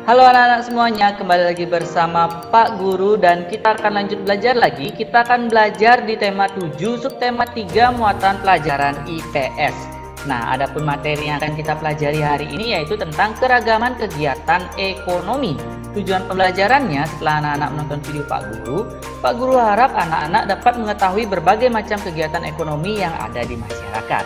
Halo anak-anak semuanya, kembali lagi bersama Pak Guru dan kita akan lanjut belajar lagi. Kita akan belajar di tema 7, subtema 3, muatan pelajaran IPS. Nah, adapun materi yang akan kita pelajari hari ini yaitu tentang keragaman kegiatan ekonomi. Tujuan pembelajarannya setelah anak-anak menonton video Pak Guru harap anak-anak dapat mengetahui berbagai macam kegiatan ekonomi yang ada di masyarakat.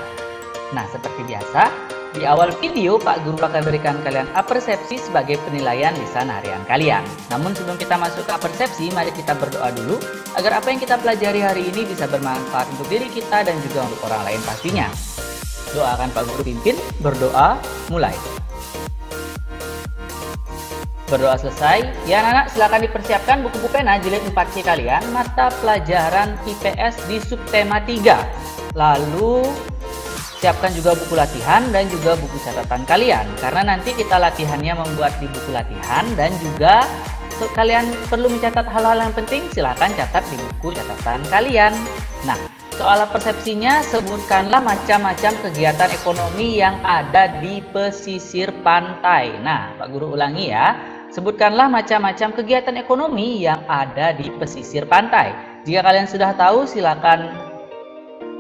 Nah, seperti biasa, di awal video, Pak Guru akan berikan kalian apersepsi sebagai penilaian lisan harian kalian. Namun sebelum kita masuk ke apersepsi, mari kita berdoa dulu agar apa yang kita pelajari hari ini bisa bermanfaat untuk diri kita dan juga untuk orang lain pastinya. Doakan Pak Guru pimpin, berdoa, mulai. Berdoa selesai, ya anak-anak silakan dipersiapkan buku pena jilid 4C kalian, mata pelajaran IPS di subtema 3. Lalu siapkan juga buku latihan dan juga buku catatan kalian, karena nanti kita latihannya membuat di buku latihan dan juga kalian perlu mencatat hal-hal yang penting, silahkan catat di buku catatan kalian. Nah, soal persepsinya, sebutkanlah macam-macam kegiatan ekonomi yang ada di pesisir pantai. Nah, Pak Guru ulangi ya, sebutkanlah macam-macam kegiatan ekonomi yang ada di pesisir pantai. Jika kalian sudah tahu, silakan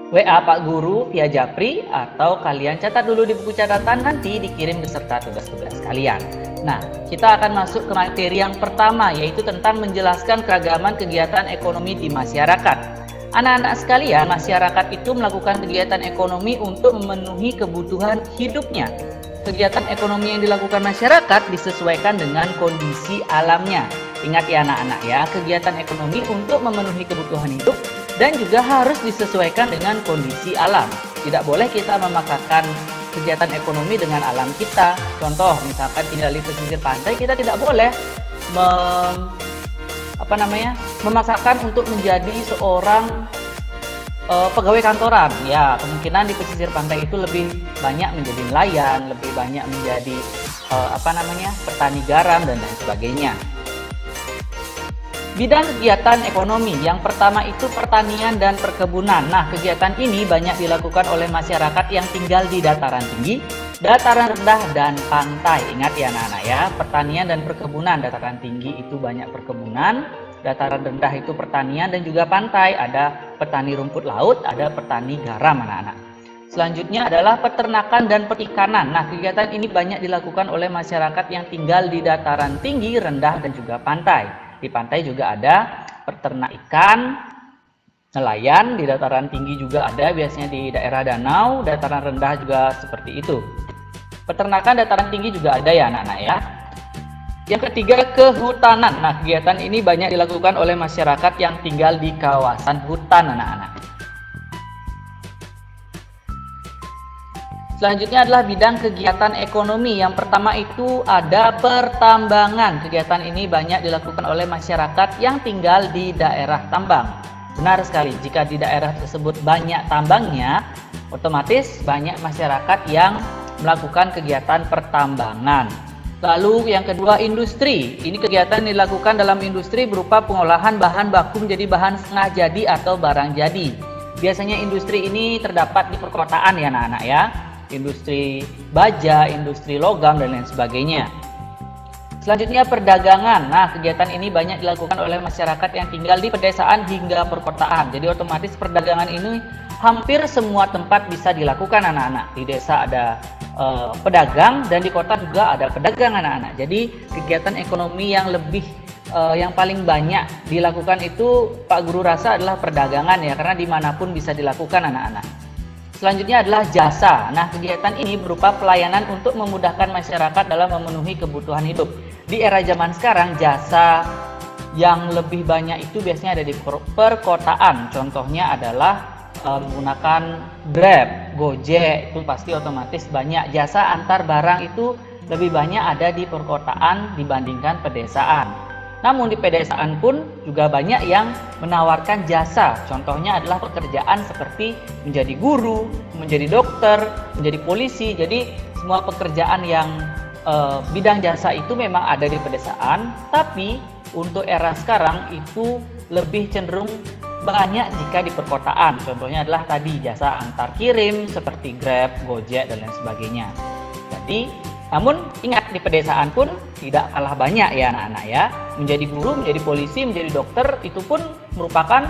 WA Pak Guru via Japri atau kalian catat dulu di buku catatan, nanti dikirim beserta tugas-tugas kalian. Nah, kita akan masuk ke materi yang pertama, yaitu tentang menjelaskan keragaman kegiatan ekonomi di masyarakat. Anak-anak sekalian, masyarakat itu melakukan kegiatan ekonomi untuk memenuhi kebutuhan hidupnya. Kegiatan ekonomi yang dilakukan masyarakat disesuaikan dengan kondisi alamnya. Ingat ya anak-anak ya, kegiatan ekonomi untuk memenuhi kebutuhan hidup dan juga harus disesuaikan dengan kondisi alam. Tidak boleh kita memaksakan kegiatan ekonomi dengan alam kita. Contoh, misalkan tinggal di pesisir pantai, kita tidak boleh memaksakan untuk menjadi seorang pegawai kantoran. Ya, kemungkinan di pesisir pantai itu lebih banyak menjadi nelayan, lebih banyak menjadi petani garam dan lain sebagainya. Bidang kegiatan ekonomi yang pertama itu pertanian dan perkebunan. Nah, kegiatan ini banyak dilakukan oleh masyarakat yang tinggal di dataran tinggi, dataran rendah, dan pantai. Ingat ya anak-anak ya, pertanian dan perkebunan. Dataran tinggi itu banyak perkebunan, dataran rendah itu pertanian, dan juga pantai ada petani rumput laut, ada petani garam anak-anak. Selanjutnya adalah peternakan dan perikanan. Nah, kegiatan ini banyak dilakukan oleh masyarakat yang tinggal di dataran tinggi, rendah, dan juga pantai. Di pantai juga ada peternak ikan, nelayan, di dataran tinggi juga ada, biasanya di daerah danau, dataran rendah juga seperti itu. Peternakan dataran tinggi juga ada ya anak-anak ya. Yang ketiga, kehutanan. Nah, kegiatan ini banyak dilakukan oleh masyarakat yang tinggal di kawasan hutan anak-anak. Selanjutnya adalah bidang kegiatan ekonomi. Yang pertama itu ada pertambangan. Kegiatan ini banyak dilakukan oleh masyarakat yang tinggal di daerah tambang. Benar sekali, jika di daerah tersebut banyak tambangnya, otomatis banyak masyarakat yang melakukan kegiatan pertambangan. Lalu yang kedua, industri. Ini kegiatan dilakukan dalam industri berupa pengolahan bahan baku menjadi bahan setengah jadi atau barang jadi. Biasanya industri ini terdapat di perkotaan ya anak-anak ya. Industri baja, industri logam, dan lain sebagainya. Selanjutnya perdagangan. Nah, kegiatan ini banyak dilakukan oleh masyarakat yang tinggal di pedesaan hingga perkotaan. Jadi otomatis perdagangan ini hampir semua tempat bisa dilakukan anak-anak. Di desa ada pedagang dan di kota juga ada pedagang anak-anak. Jadi kegiatan ekonomi yang yang paling banyak dilakukan itu Pak Guru rasa adalah perdagangan ya, karena dimanapun bisa dilakukan anak-anak. Selanjutnya adalah jasa. Nah, kegiatan ini berupa pelayanan untuk memudahkan masyarakat dalam memenuhi kebutuhan hidup. Di era zaman sekarang, jasa yang lebih banyak itu biasanya ada di perkotaan. Contohnya adalah menggunakan Grab, Gojek, itu pasti otomatis banyak. Jasa antar barang itu lebih banyak ada di perkotaan dibandingkan pedesaan. Namun di pedesaan pun juga banyak yang menawarkan jasa. Contohnya adalah pekerjaan seperti menjadi guru, menjadi dokter, menjadi polisi. Jadi semua pekerjaan yang bidang jasa itu memang ada di pedesaan, tapi untuk era sekarang itu lebih cenderung banyak jika di perkotaan. Contohnya adalah tadi jasa antar kirim seperti Grab, Gojek, dan lain sebagainya. Jadi namun ingat, di pedesaan pun tidak kalah banyak ya anak-anak ya. Menjadi guru, menjadi polisi, menjadi dokter itu pun merupakan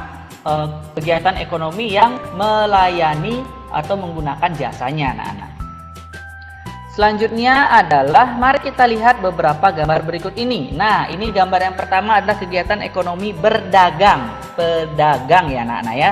kegiatan ekonomi yang melayani atau menggunakan jasanya anak-anak. Selanjutnya adalah mari kita lihat beberapa gambar berikut ini. Nah, ini gambar yang pertama adalah kegiatan ekonomi berdagang. Pedagang ya anak-anak ya.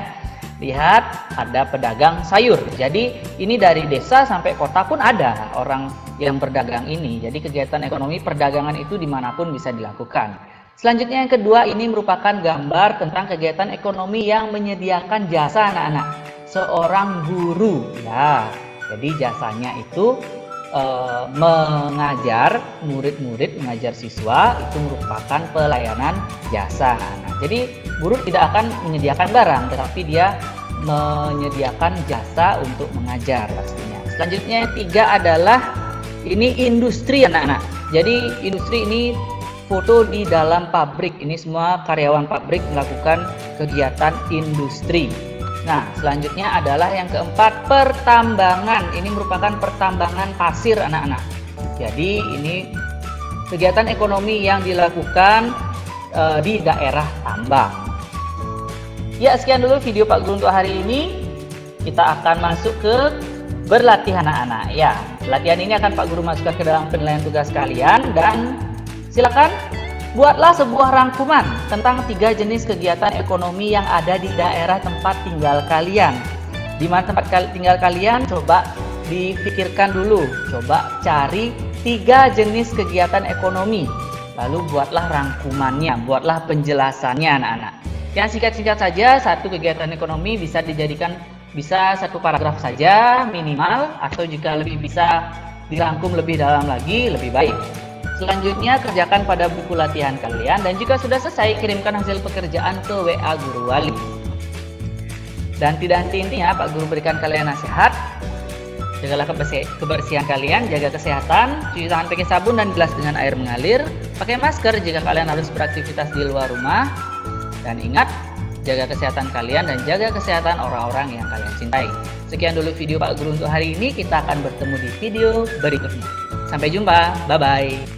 Lihat, ada pedagang sayur. Jadi ini dari desa sampai kota pun ada orang yang berdagang ini. Jadi kegiatan ekonomi perdagangan itu dimanapun bisa dilakukan. Selanjutnya yang kedua, ini merupakan gambar tentang kegiatan ekonomi yang menyediakan jasa anak-anak. Seorang guru ya. Jadi jasanya itu mengajar murid-murid, mengajar siswa, itu merupakan pelayanan jasa anak-anak. Jadi guru tidak akan menyediakan barang, tetapi dia menyediakan jasa untuk mengajar pastinya. Selanjutnya yang tiga adalah ini industri anak-anak. Jadi industri ini foto di dalam pabrik. Ini semua karyawan pabrik melakukan kegiatan industri. Nah, selanjutnya adalah yang keempat, pertambangan. Ini merupakan pertambangan pasir anak-anak. Jadi ini kegiatan ekonomi yang dilakukan di daerah tambang. Ya, sekian dulu video Pak Guru untuk hari ini. Kita akan masuk ke berlatih anak-anak. Ya, latihan ini akan Pak Guru masukkan ke dalam penilaian tugas kalian, dan silakan buatlah sebuah rangkuman tentang 3 jenis kegiatan ekonomi yang ada di daerah tempat tinggal kalian. Di mana tempat tinggal kalian, coba dipikirkan dulu. Coba cari 3 jenis kegiatan ekonomi. Lalu buatlah rangkumannya, buatlah penjelasannya anak-anak. Yang singkat-singkat saja, satu kegiatan ekonomi bisa dijadikan satu paragraf saja minimal, atau jika lebih bisa dirangkum lebih dalam lagi, lebih baik. Selanjutnya kerjakan pada buku latihan kalian, dan jika sudah selesai kirimkan hasil pekerjaan ke WA Guru Wali. Dan tidak henti-hentinya Pak Guru berikan kalian nasihat. Jagalah kebersihan kalian, jaga kesehatan, cuci tangan pakai sabun dan gelas dengan air mengalir, pakai masker jika kalian harus beraktivitas di luar rumah, dan ingat, jaga kesehatan kalian dan jaga kesehatan orang-orang yang kalian cintai. Sekian dulu video Pak Guru untuk hari ini, kita akan bertemu di video berikutnya. Sampai jumpa, bye-bye.